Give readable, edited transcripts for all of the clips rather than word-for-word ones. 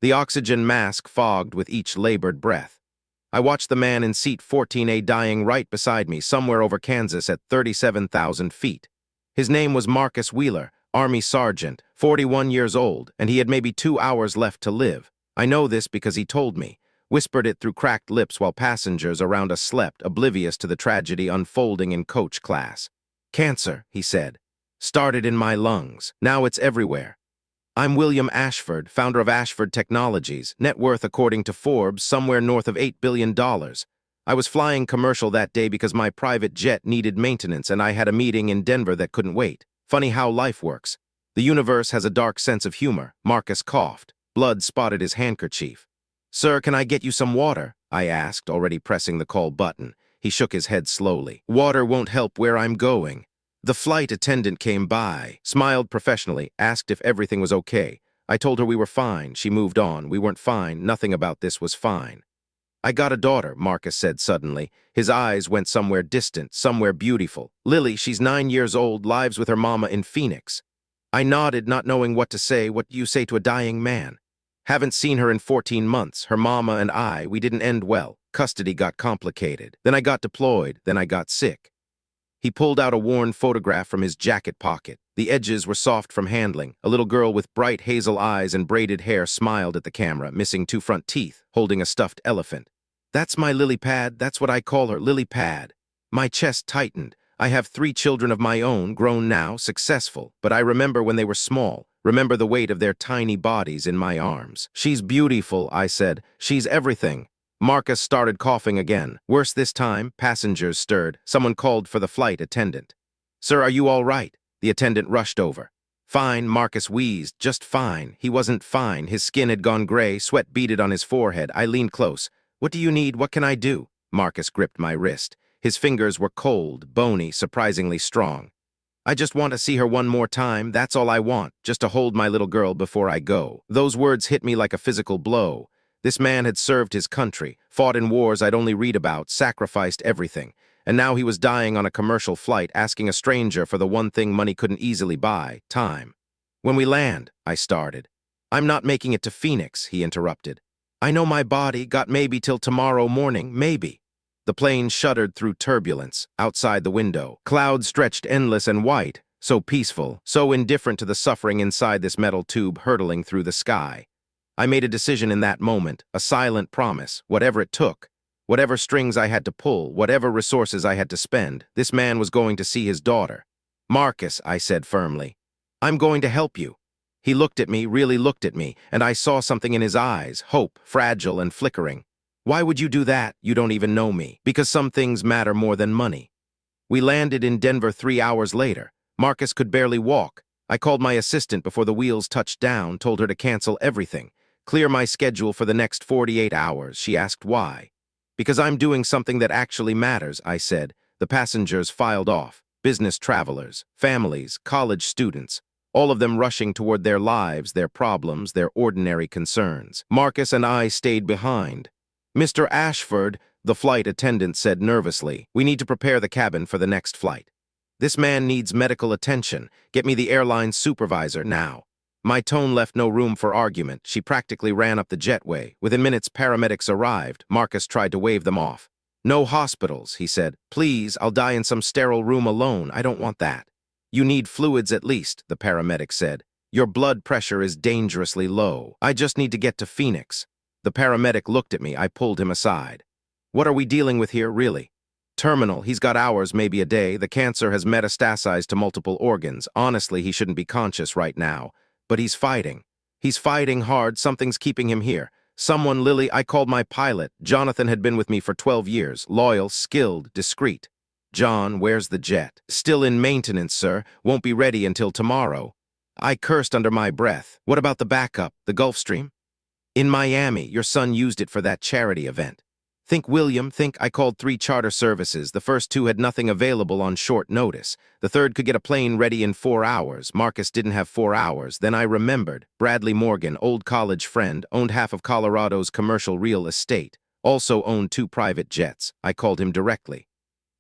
The oxygen mask fogged with each labored breath. I watched the man in seat 14A dying right beside me, somewhere over Kansas at 37,000 feet. His name was Marcus Wheeler, Army Sergeant, 41 years old, and he had maybe 2 hours left to live. I know this because he told me, whispered it through cracked lips while passengers around us slept, oblivious to the tragedy unfolding in coach class. "Cancer," he said, "started in my lungs. Now it's everywhere. I'm William Ashford, founder of Ashford Technologies, net worth according to Forbes somewhere north of $8 billion. I was flying commercial that day because my private jet needed maintenance and I had a meeting in Denver that couldn't wait. Funny how life works. The universe has a dark sense of humor." Marcus coughed. Blood spotted his handkerchief. "Sir, can I get you some water?" I asked, already pressing the call button. He shook his head slowly. "Water won't help where I'm going." The flight attendant came by, smiled professionally, asked if everything was okay. I told her we were fine. She moved on. We weren't fine. Nothing about this was fine. "I got a daughter," Marcus said suddenly. His eyes went somewhere distant, somewhere beautiful. "Lily, she's 9 years old, lives with her mama in Phoenix." I nodded, not knowing what to say. What do you say to a dying man? "Haven't seen her in 14 months. Her mama and we didn't end well. Custody got complicated. Then I got deployed. Then I got sick." He pulled out a worn photograph from his jacket pocket. The edges were soft from handling. A little girl with bright hazel eyes and braided hair smiled at the camera, missing 2 front teeth, holding a stuffed elephant. "That's my lily pad. That's what I call her, lily pad." My chest tightened. I have 3 children of my own, grown now, successful, but I remember when they were small, remember the weight of their tiny bodies in my arms. "She's beautiful," I said. "She's everything." Marcus started coughing again. Worse this time, passengers stirred. Someone called for the flight attendant. "Sir, are you all right?" The attendant rushed over. "Fine," Marcus wheezed. "Just fine." He wasn't fine. His skin had gone gray, sweat beaded on his forehead. I leaned close. "What do you need? What can I do?" Marcus gripped my wrist. His fingers were cold, bony, surprisingly strong. "I just want to see her one more time. That's all I want, just to hold my little girl before I go." Those words hit me like a physical blow. This man had served his country, fought in wars I'd only read about, sacrificed everything. And now he was dying on a commercial flight, asking a stranger for the one thing money couldn't easily buy, time. "When we land," I started. "I'm not making it to Phoenix," he interrupted. "I know my body, got maybe till tomorrow morning, maybe." The plane shuddered through turbulence. Outside the window, clouds stretched endless and white, so peaceful, so indifferent to the suffering inside this metal tube hurtling through the sky. I made a decision in that moment, a silent promise, whatever it took. Whatever strings I had to pull, whatever resources I had to spend, this man was going to see his daughter. "Marcus," I said firmly, "I'm going to help you." He looked at me, really looked at me, and I saw something in his eyes, hope, fragile and flickering. "Why would you do that? You don't even know me." "Because some things matter more than money." We landed in Denver 3 hours later. Marcus could barely walk. I called my assistant before the wheels touched down, told her to cancel everything. "Clear my schedule for the next 48 hours. She asked why. "Because I'm doing something that actually matters," I said. The passengers filed off. Business travelers, families, college students, all of them rushing toward their lives, their problems, their ordinary concerns. Marcus and I stayed behind. "Mr. Ashford," the flight attendant said nervously, "we need to prepare the cabin for the next flight. This man needs medical attention. Get me the airline supervisor now." My tone left no room for argument. She practically ran up the jetway. Within minutes, paramedics arrived. Marcus tried to wave them off. "No hospitals," he said. "Please, I'll die in some sterile room alone. I don't want that." "You need fluids at least," the paramedic said. "Your blood pressure is dangerously low. I just need to get to Phoenix." The paramedic looked at me. I pulled him aside. "What are we dealing with here, really?" "Terminal. He's got hours, maybe a day. The cancer has metastasized to multiple organs. Honestly, he shouldn't be conscious right now. But he's fighting. He's fighting hard. Something's keeping him here. Someone, Lily." I called my pilot. Jonathan had been with me for 12 years. Loyal, skilled, discreet. "John, where's the jet?" "Still in maintenance, sir. Won't be ready until tomorrow." I cursed under my breath. "What about the backup, the Gulfstream?" "In Miami. Your son used it for that charity event." "Think, William, think." I called 3 charter services. The first 2 had nothing available on short notice. The third could get a plane ready in 4 hours. Marcus didn't have 4 hours. Then I remembered. Bradley Morgan, old college friend, owned half of Colorado's commercial real estate. Also owned 2 private jets. I called him directly.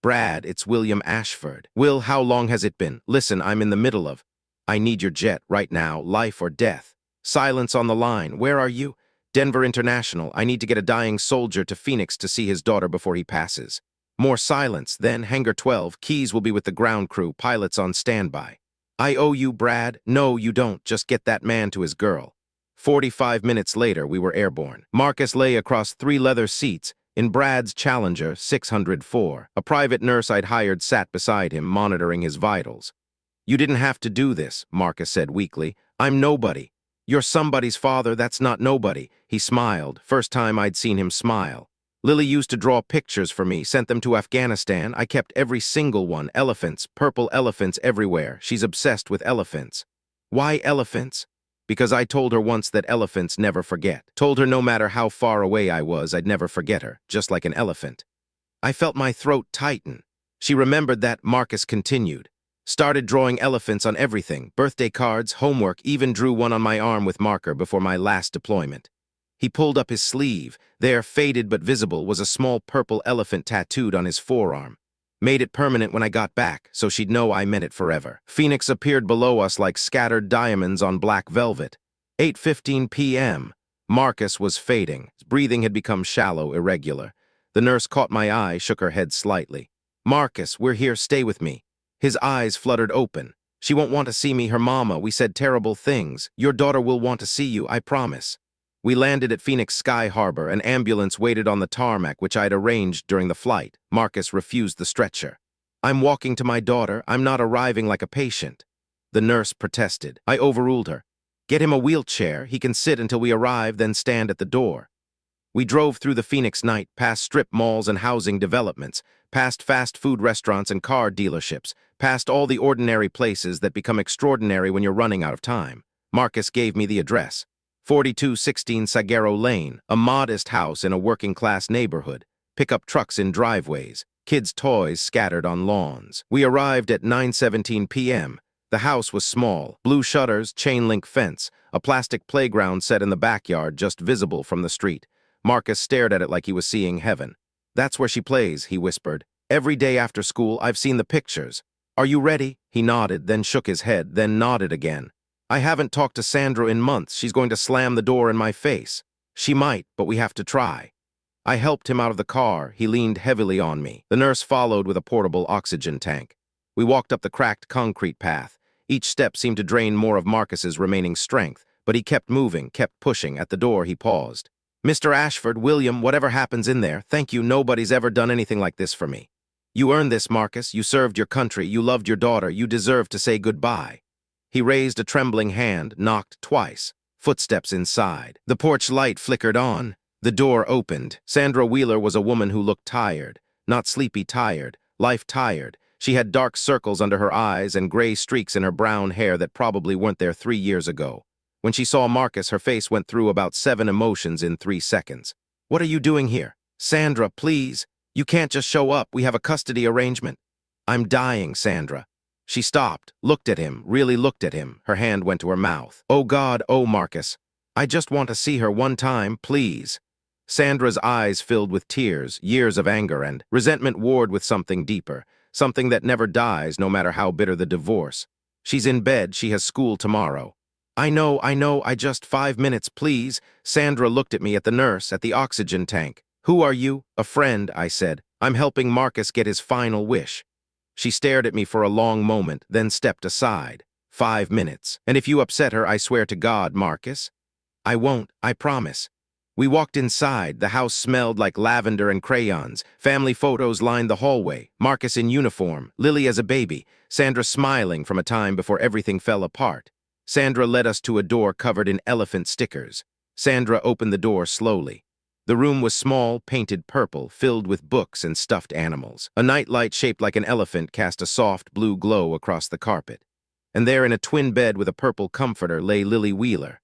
"Brad, it's William Ashford." "Will, how long has it been?" "Listen, I'm in the middle of—" "I need your jet right now, life or death." Silence on the line. "Where are you?" Denver International, I need to get a dying soldier to Phoenix to see his daughter before he passes. More silence, then Hangar 12, keys will be with the ground crew, pilots on standby. I owe you, Brad. No, you don't. Just get that man to his girl. 45 minutes later, we were airborne. Marcus lay across 3 leather seats in Brad's Challenger 604. A private nurse I'd hired sat beside him, monitoring his vitals. You didn't have to do this, Marcus said weakly. I'm nobody. You're somebody's father, that's not nobody. He smiled, first time I'd seen him smile. Lily used to draw pictures for me, sent them to Afghanistan. I kept every single one. Elephants, purple elephants everywhere. She's obsessed with elephants. Why elephants? Because I told her once that elephants never forget. Told her no matter how far away I was, I'd never forget her, just like an elephant. I felt my throat tighten. She remembered that, Marcus continued. Started drawing elephants on everything, birthday cards, homework, even drew one on my arm with marker before my last deployment. He pulled up his sleeve. There, faded but visible, was a small purple elephant tattooed on his forearm. Made it permanent when I got back, so she'd know I meant it forever. Phoenix appeared below us like scattered diamonds on black velvet. 8:15 p.m. Marcus was fading. His breathing had become shallow, irregular. The nurse caught my eye, shook her head slightly. Marcus, we're here, stay with me. His eyes fluttered open. She won't want to see me, her mama. We said terrible things. Your daughter will want to see you, I promise. We landed at Phoenix Sky Harbor. An ambulance waited on the tarmac, which I'd arranged during the flight. Marcus refused the stretcher. I'm walking to my daughter. I'm not arriving like a patient. The nurse protested. I overruled her. Get him a wheelchair. He can sit until we arrive, then stand at the door. We drove through the Phoenix night, past strip malls and housing developments, past fast food restaurants and car dealerships, past all the ordinary places that become extraordinary when you're running out of time. Marcus gave me the address. 4216 Sagero Lane, a modest house in a working-class neighborhood. Pickup trucks in driveways, kids' toys scattered on lawns. We arrived at 9:17 p.m. The house was small, blue shutters, chain-link fence, a plastic playground set in the backyard just visible from the street. Marcus stared at it like he was seeing heaven. That's where she plays, he whispered. Every day after school, I've seen the pictures. Are you ready? He nodded, then shook his head, then nodded again. I haven't talked to Sandra in months. She's going to slam the door in my face. She might, but we have to try. I helped him out of the car. He leaned heavily on me. The nurse followed with a portable oxygen tank. We walked up the cracked concrete path. Each step seemed to drain more of Marcus's remaining strength, but he kept moving, kept pushing. At the door, he paused. Mr. Ashford, William, whatever happens in there, thank you. Nobody's ever done anything like this for me. You earned this, Marcus. You served your country. You loved your daughter. You deserve to say goodbye. He raised a trembling hand, knocked twice. Footsteps inside. The porch light flickered on. The door opened. Sandra Wheeler was a woman who looked tired. Not sleepy tired, life tired. She had dark circles under her eyes and gray streaks in her brown hair that probably weren't there 3 years ago. When she saw Marcus, her face went through about 7 emotions in 3 seconds. What are you doing here? Sandra, please. You can't just show up. We have a custody arrangement. I'm dying, Sandra. She stopped, looked at him, really looked at him. Her hand went to her mouth. Oh God, oh Marcus. I just want to see her one time, please. Sandra's eyes filled with tears, years of anger and resentment warred with something deeper, something that never dies no matter how bitter the divorce. She's in bed, she has school tomorrow. I know, I just 5 minutes, please. Sandra looked at me, at the nurse, at the oxygen tank. Who are you? A friend, I said. I'm helping Marcus get his final wish. She stared at me for a long moment, then stepped aside. 5 minutes. And if you upset her, I swear to God, Marcus. I won't, I promise. We walked inside. The house smelled like lavender and crayons. Family photos lined the hallway. Marcus in uniform, Lily as a baby, Sandra smiling from a time before everything fell apart. Sandra led us to a door covered in elephant stickers. Sandra opened the door slowly. The room was small, painted purple, filled with books and stuffed animals. A nightlight shaped like an elephant cast a soft blue glow across the carpet. And there in a twin bed with a purple comforter lay Lily Wheeler.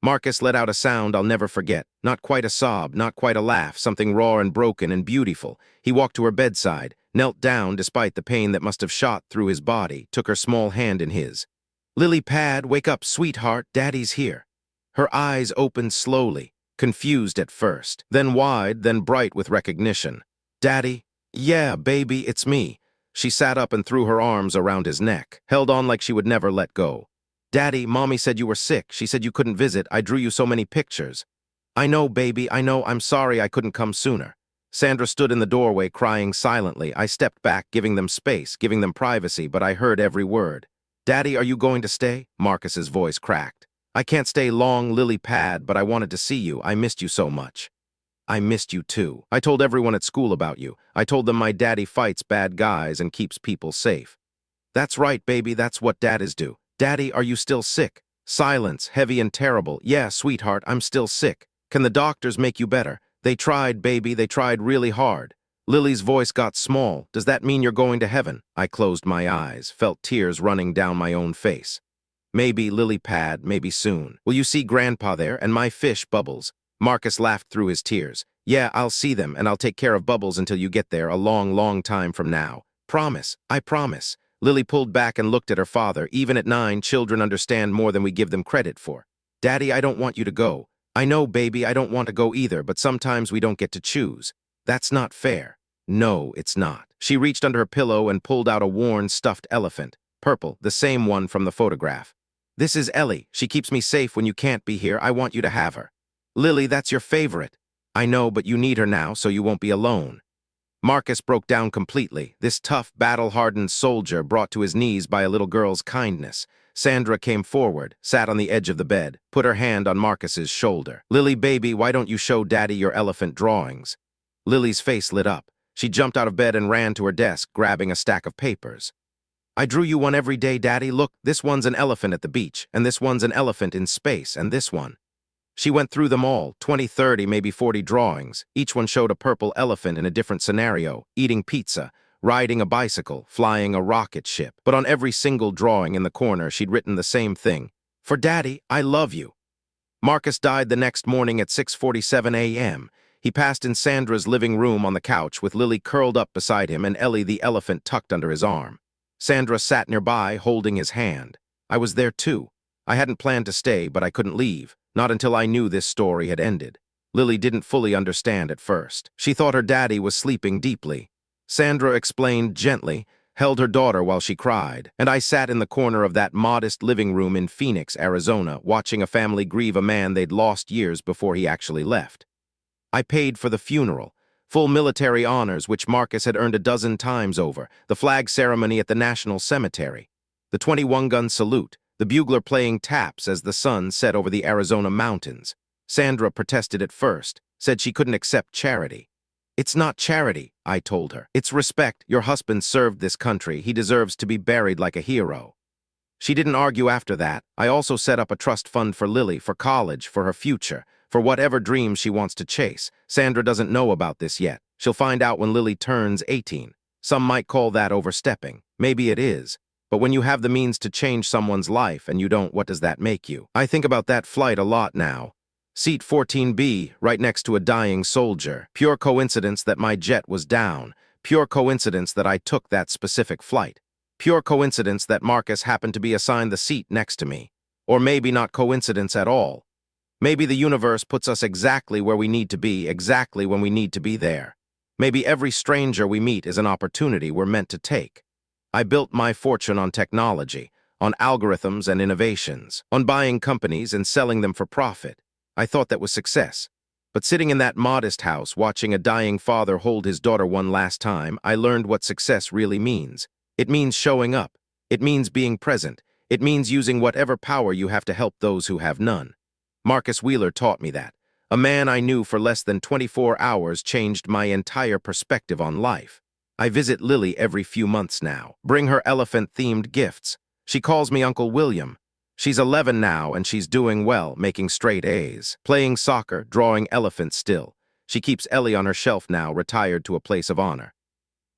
Marcus let out a sound I'll never forget. Not quite a sob, not quite a laugh, something raw and broken and beautiful. He walked to her bedside, knelt down despite the pain that must have shot through his body, took her small hand in his. Lily Pad, wake up, sweetheart, Daddy's here. Her eyes opened slowly. Confused at first, then wide, then bright with recognition. Daddy? Yeah, baby, it's me. She sat up and threw her arms around his neck, held on like she would never let go. Daddy, Mommy said you were sick. She said you couldn't visit. I drew you so many pictures. I know, baby, I know, I'm sorry I couldn't come sooner. Sandra stood in the doorway crying silently. I stepped back, giving them space, giving them privacy, but I heard every word. Daddy, are you going to stay? Marcus's voice cracked. I can't stay long, lily pad, but I wanted to see you. I missed you so much. I missed you too. I told everyone at school about you. I told them my daddy fights bad guys and keeps people safe. That's right, baby, that's what daddies do. Daddy, are you still sick? Silence, heavy and terrible. Yeah, sweetheart, I'm still sick. Can the doctors make you better? They tried, baby, they tried really hard. Lily's voice got small. Does that mean you're going to heaven? I closed my eyes, felt tears running down my own face. Maybe, lily pad, maybe soon. Will you see Grandpa there and my fish, Bubbles? Marcus laughed through his tears. Yeah, I'll see them, and I'll take care of Bubbles until you get there a long, long time from now. Promise, I promise. Lily pulled back and looked at her father. Even at 9, children understand more than we give them credit for. Daddy, I don't want you to go. I know, baby, I don't want to go either, but sometimes we don't get to choose. That's not fair. No, it's not. She reached under her pillow and pulled out a worn, stuffed elephant. Purple, the same one from the photograph. This is Ellie. She keeps me safe when you can't be here. I want you to have her. Lily, that's your favorite. I know, but you need her now, so you won't be alone. Marcus broke down completely, this tough, battle-hardened soldier brought to his knees by a little girl's kindness. Sandra came forward, sat on the edge of the bed, put her hand on Marcus's shoulder. Lily, baby, why don't you show Daddy your elephant drawings? Lily's face lit up. She jumped out of bed and ran to her desk, grabbing a stack of papers. I drew you one every day, Daddy. Look, this one's an elephant at the beach, and this one's an elephant in space, and this one. She went through them all, 20, 30, maybe 40 drawings. Each one showed a purple elephant in a different scenario, eating pizza, riding a bicycle, flying a rocket ship. But on every single drawing in the corner, she'd written the same thing. For Daddy, I love you. Marcus died the next morning at 6:47 a.m. He passed in Sandra's living room on the couch with Lily curled up beside him and Ellie the elephant tucked under his arm. Sandra sat nearby, holding his hand. I was there too. I hadn't planned to stay, but I couldn't leave. Not until I knew this story had ended. Lily didn't fully understand at first. She thought her daddy was sleeping deeply. Sandra explained gently, held her daughter while she cried, and I sat in the corner of that modest living room in Phoenix, Arizona, watching a family grieve a man they'd lost years before he actually left. I paid for the funeral, full military honors which Marcus had earned a dozen times over, the flag ceremony at the National Cemetery, the 21-gun salute, the bugler playing taps as the sun set over the Arizona mountains. Sandra protested at first, said she couldn't accept charity. It's not charity, I told her. It's respect. Your husband served this country. He deserves to be buried like a hero. She didn't argue after that. I also set up a trust fund for Lily, for college, for her future, for whatever dreams she wants to chase. Sandra doesn't know about this yet. She'll find out when Lily turns 18. Some might call that overstepping. Maybe it is. But when you have the means to change someone's life and you don't, what does that make you? I think about that flight a lot now. Seat 14B, right next to a dying soldier. Pure coincidence that my jet was down. Pure coincidence that I took that specific flight. Pure coincidence that Marcus happened to be assigned the seat next to me. Or maybe not coincidence at all. Maybe the universe puts us exactly where we need to be, exactly when we need to be there. Maybe every stranger we meet is an opportunity we're meant to take. I built my fortune on technology, on algorithms and innovations, on buying companies and selling them for profit. I thought that was success. But sitting in that modest house, watching a dying father hold his daughter one last time, I learned what success really means. It means showing up. It means being present. It means using whatever power you have to help those who have none. Marcus Wheeler taught me that. A man I knew for less than 24 hours changed my entire perspective on life. I visit Lily every few months now, bring her elephant-themed gifts. She calls me Uncle William. She's 11 now and she's doing well, making straight A's, playing soccer, drawing elephants still. She keeps Ellie on her shelf now, retired to a place of honor.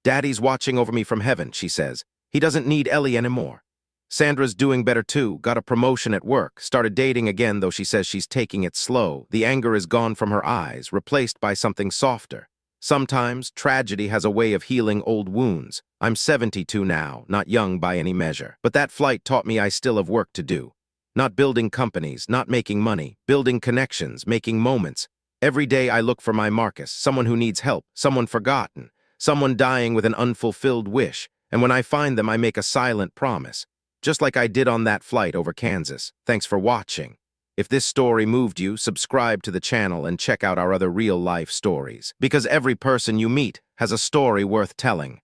Daddy's watching over me from heaven, she says. He doesn't need Ellie anymore. Sandra's doing better too, got a promotion at work, started dating again though she says she's taking it slow. The anger is gone from her eyes, replaced by something softer. Sometimes, tragedy has a way of healing old wounds. I'm 72 now, not young by any measure. But that flight taught me I still have work to do. Not building companies, not making money, building connections, making moments. Every day I look for my Marcus, someone who needs help, someone forgotten, someone dying with an unfulfilled wish. And when I find them, I make a silent promise. Just like I did on that flight over Kansas. Thanks for watching. If this story moved you, subscribe to the channel and check out our other real-life stories. Because every person you meet has a story worth telling.